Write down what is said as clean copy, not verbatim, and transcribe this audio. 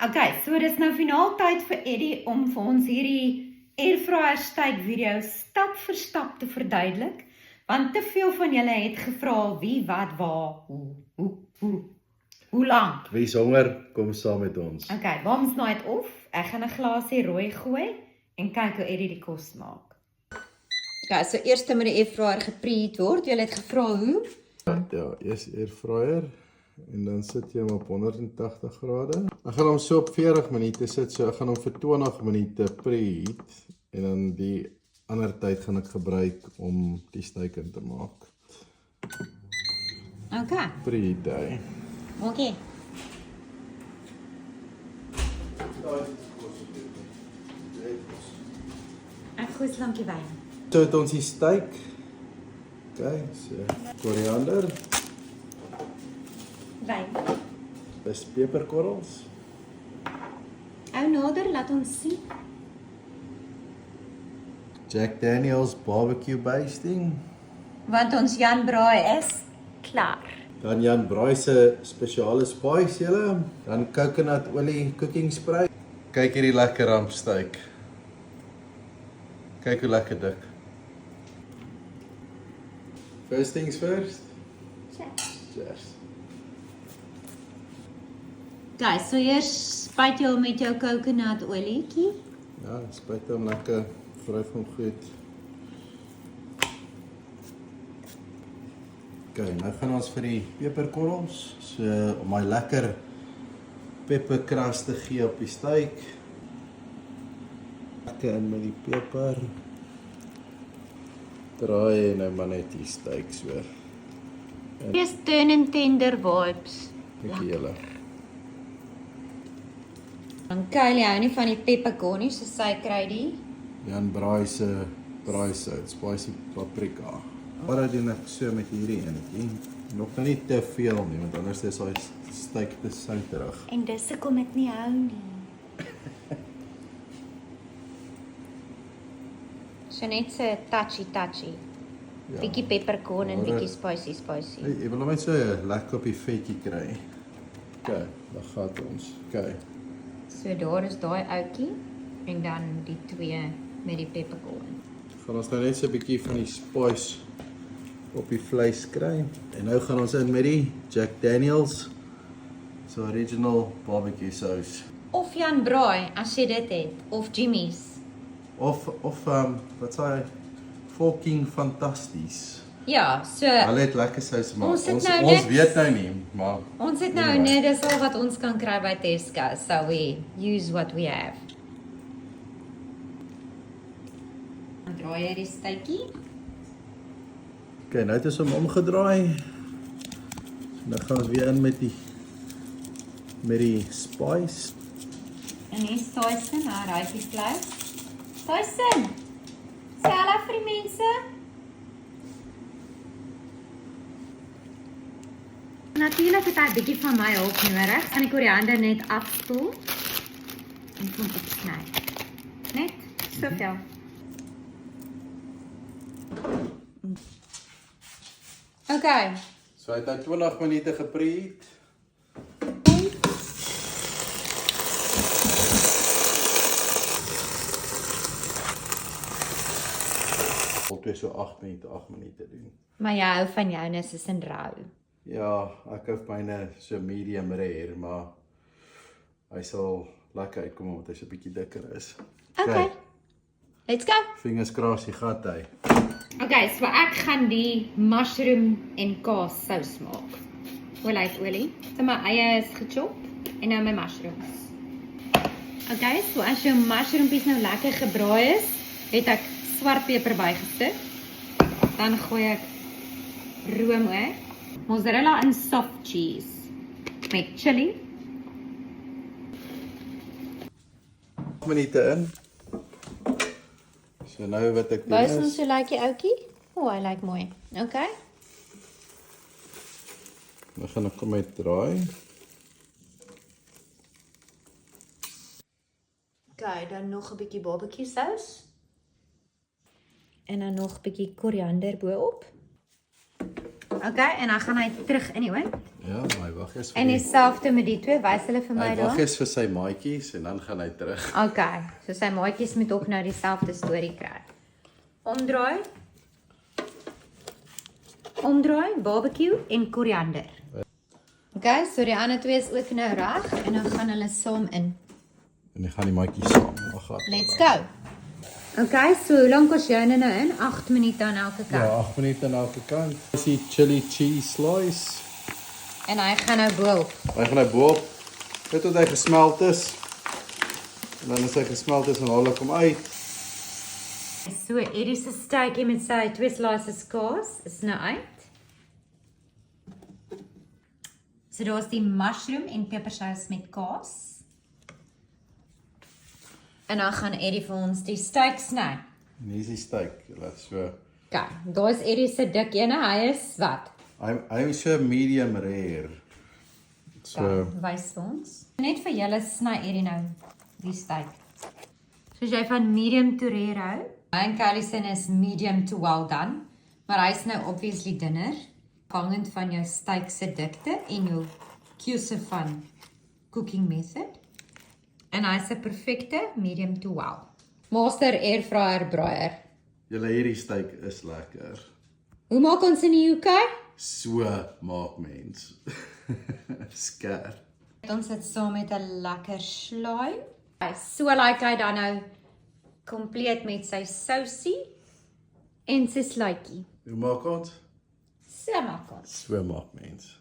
Okay, so dis nou finaal tyd vir Eddie om vir ons hierdie airfryer steak video stap vir stap te verduidelik, want te veel van julle het gevra wie, wat, waar, hoe lank. Wie is honger, kom saam met ons. Okay, bombs night off. Ek gaan 'n glasie rooi gooi en kyk hoe Eddie die kos maak. Okay, so eers moet die airfryer gepreheat word. Julle het gevra hoe? Ja, eers airfryer en dan sit jy hom op 180 grade. Ek gaan hom so op 40 minute sit, so ek gaan hom vir 20 minute preheat en dan die ander tyd gaan ek gebruik om die steak in te maak. Okay. Preheat hy. Okay. Ek gooi slankie wyn. So het ons die steak. Okay, so koriander, Wyn. is peperkorrels, Ou nader, laat ons sien. Jack Daniel's barbecue basting, Want ons Jan Braai is klaar. dan Jan Braai se spesiale spice julle, dan coconut olie cooking spray. Kyk hierdie lekker rampsteak. Kyk hoe lekker dik. First things first. Cheers. Guys, so eers spuit jy hom met jou coconut olietjie. Ja, spuit hom lekker, vryf hom goed. Okay, nou gaan ons vir die peperkorrels, so om my lekker pepperkras te gee op die steak. Lekker in met die peper. Draai en nou maar net die steak so. Dis turn and tender vibes. Dankie julle. Dan Kylie hou nie van die peppercorns, so sy kry die. Jan Braai se braaisout, spicy paprika. Wat doen ek so met hierdie enetjie? Nog nou nie te veel nie, want anders is hy steak te souterig. En dis hoekom ek nie hou nie. So net so touchy. Ja. Bietjie peppercorn en Maar, bietjie spicy. Hey, ek wil net so lekker op die vetjie kry. Okay, dan gaan ons. Okay. So daar is daai ouetjie en dan die twee met die peppercorn. Gaan ons nou net so 'n bietjie van die spice op die vleis kry. En nou gaan ons in met die Jack Daniel's so original barbecue sauce. Of Jan Braai as jy dit het, of Jimmy's. Of wat sê hy? Fucking fantasties. Ja, so Hulle het lekker sous maar Ons het ons nou ons net- weet nou nie, maar ons het nou anyway. net dis al wat ons kan kry by Tesco, so we use what we have. Dan draai jy die steekie. Okay, nou het ons hom omgedraai. Nou gaan ons weer in met die spice. En hier is Tyson, haar rykie vleis. Tyson, sê hallo vir die mense. Natuurlik het hy 'n bietjie van my hulp nodig. Gaan die koriander net afspoel en kom opsny. Net soveel. Okay. So hy het nou 20 minute gepreheat. Altyd so 8 minute doen. Maar jy hou van joune soos in rou. Ja, ek hou myne so medium rare, maar hy sal lekker uitkom omdat hy so 'n bietjie dikker is. Okay. Let's go. Fingers crossed hy gat hy. Okay, so ek gaan die mushroom en kaas sous maak. Olyfolie. So my eie is gechop en nou my mushrooms. Okay, so as jou mushroompies nou lekker gebraai is, het ek swart peper bygesit. Dan gooi ek roomhout, mozzarella en soft cheese met chili. 8 minute in. So nou wat ek doen Wys ons is, hoe lyk die ouetjie? O, hy lyk mooi. Okay. nou gaan ek hom uitdraai. Okay, dan nog 'n bietjie barbecue sous. En dan nog 'n bietjie koriander bo-op. Okay, en dan gaan hy terug in die hoor. Ja, my wag is vir En dieselfde met die twee, wys hulle vir my Hy daar. wag is vir sy maatjies en dan gaan hy terug. Okay, so sy maatjies moet ook nou dieselfde storie kry. Omdraai. Omdraai, barbecue en koriander. Okay, so die ander twee is ook nou reg en dan gaan hulle saam in. En ek gaan die maatjies saam. Let's go. Okay, so hoe lank was jy nou in? 8 minute aan elke kant. Ja, 8 minute aan elke kant. Dis die chili cheese slice. En hy gaan nou boop. Hy gaan nou boop. Net tot hy gesmeld is. En dan as hy gesmeld is, dan haal ek hom uit. So Eddie se steakie met sy 2 slices kaas is nou uit. So daar's die mushroom en pepersous met kaas. En dan gaan Eddie vir ons die steak sny. En hier is die steak. Laat so. Okay, daar is Eddie se dik ene, hy is wat? Hy is so medium rare. So, Wys vir ons. Net vir julle sny Eddie nou die steak. Soos jy van medium to rare hou. En Kylie se is medium to well done, maar hy's nou obviously dunner, hangend van jou steak se dikte en jou keuse van cooking method. En hy's 'n perfekte medium to well. Master air fryer braaier. julle hierdie steak is lekker. Hoe maak ons in die UK? So maak mens. Skerp. Ons sit saam met 'n lekker slaai. So like hy dan nou kompleet met sy sousie en sy sluitjie. Hoe maak ons? So maak ons. So maak mens.